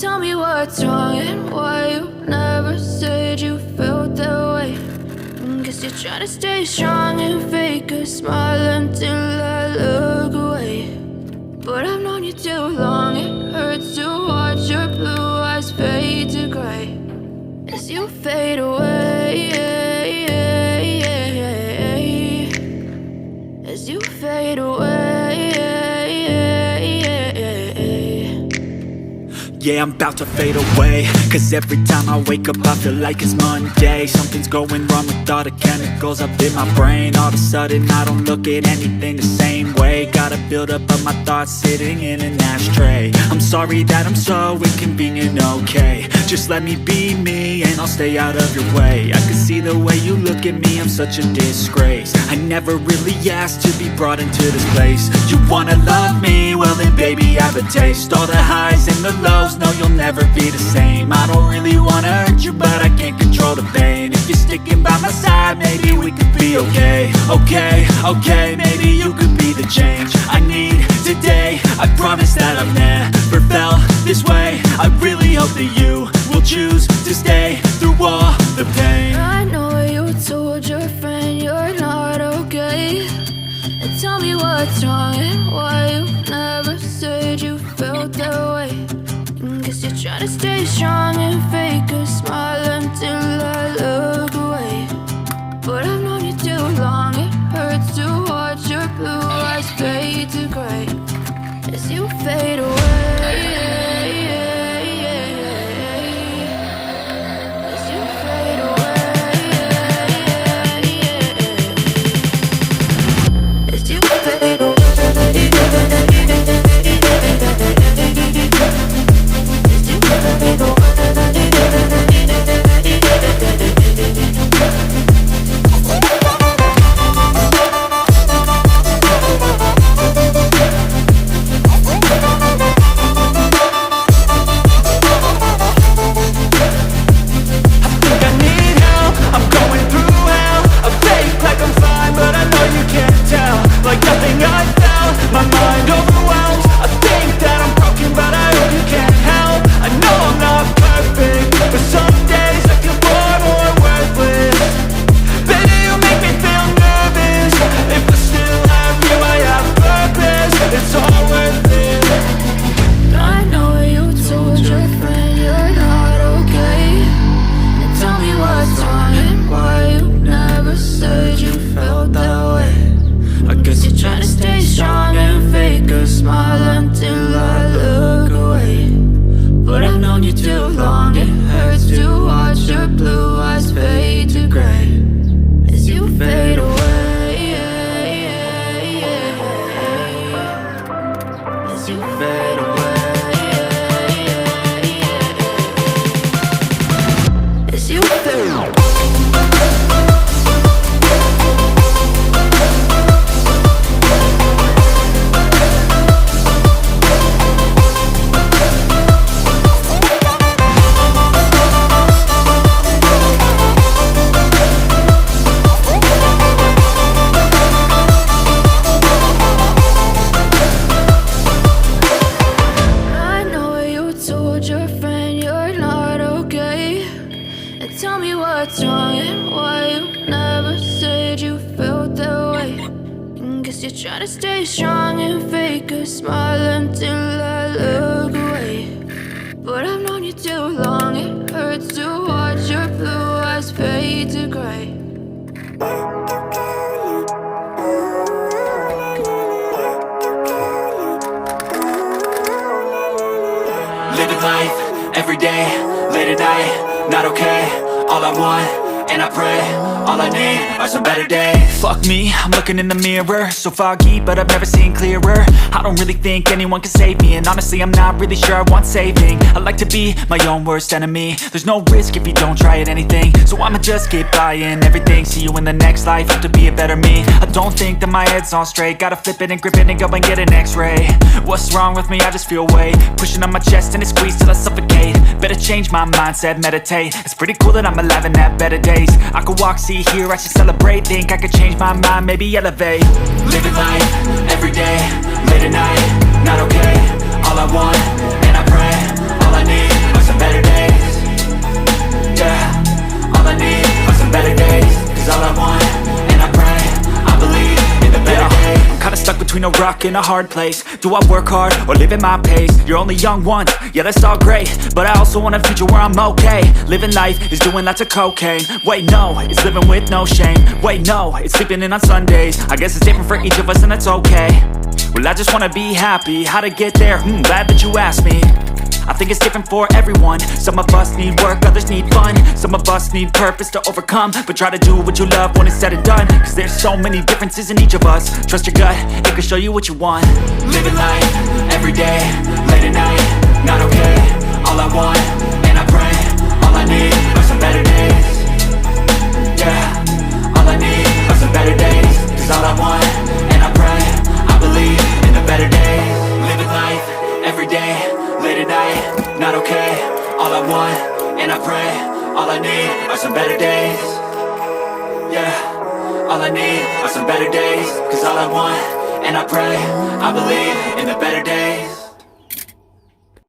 Tell me what's wrong and why you never said you felt that way. Guess you're trying to stay strong and fake a smile until I look away. But I've known you too long, it hurts to watch your blue eyes fade to gray as you fade away, as you fade away. Yeah, I'm about to fade away, cause every time I wake up I feel like it's Monday. Something's going wrong with all the chemicals up in my brain. All of a sudden I don't look at anything the same way. Got a buildup of my thoughts sitting in an ashtray. I'm sorry that I'm so inconvenient, okay. Just let me be me and I'll stay out of your way. I can see the way you look at me, I'm such a disgrace. I never really asked to be brought into this place. You wanna love me? Well then baby I have a taste. All the highs and the lows, no, you'll never be the same. I don't really wanna hurt you, but I can't control the pain. If you're sticking by my side, maybe we could be okay. Okay, maybe you could be the change I need today. I promise that I've never felt this way. I really hope that you will choose to stay through all the pain. I know you told your friend you're not okay. And tell me what's wrong and why you never said you felt that way. Guess you're trying to stay strong and fake a smile until I look away. But I've known you too long, it hurts to watch your blue eyes fade to gray as you fade away, as you fade away, as you fade away. Try to stay strong and fake a smile until I look away. But I've known you too long, it hurts to watch your blue eyes fade to gray. Living life, every day, late at night, not okay. All I want, and I pray, all I need are some better days. Fuck me, I'm looking in the mirror, so foggy, but I've never seen clearer. I don't really think anyone can save me, and honestly I'm not really sure I want saving. I like to be my own worst enemy. There's no risk if you don't try at anything, so I'ma just keep buying everything. See you in the next life, have to be a better me. I don't think that my head's on straight, gotta flip it and grip it and go and get an x-ray. What's wrong with me? I just feel weight pushing on my chest and it squeezes till I suffocate. Better change my mindset, meditate. It's pretty cool that I'm alive and have better days. I could walk, see, hear, I should celebrate. Think I could change my mind, maybe elevate. Living life, every day, late at night, not okay. All I want, and I pray, all I need between a rock and a hard place. Do I work hard or live at my pace? You're only young once, yeah that's all great, but I also want a future where I'm okay. Living life is doing lots of cocaine. Wait no, it's living with no shame. Wait no, it's sleeping in on Sundays. I guess it's different for each of us and that's okay. Well I just wanna be happy, how to get there? Glad that you asked me. I think it's different for everyone. Some of us need work, others need fun. Some of us need purpose to overcome. But try to do what you love when it's said and done, cause there's so many differences in each of us. Trust your gut, it can show you what you want. Living life, everyday, late at night, not okay. All I want, and I pray, all I need are some better days. Yeah, all I need are some better days. Cause all I want, and I pray, I believe in the better days. Living life, everyday, late at night, not okay. All I want, and I pray, all I need are some better days. Yeah, all I need are some better days. Cause all I want, and I pray, I believe in the better days.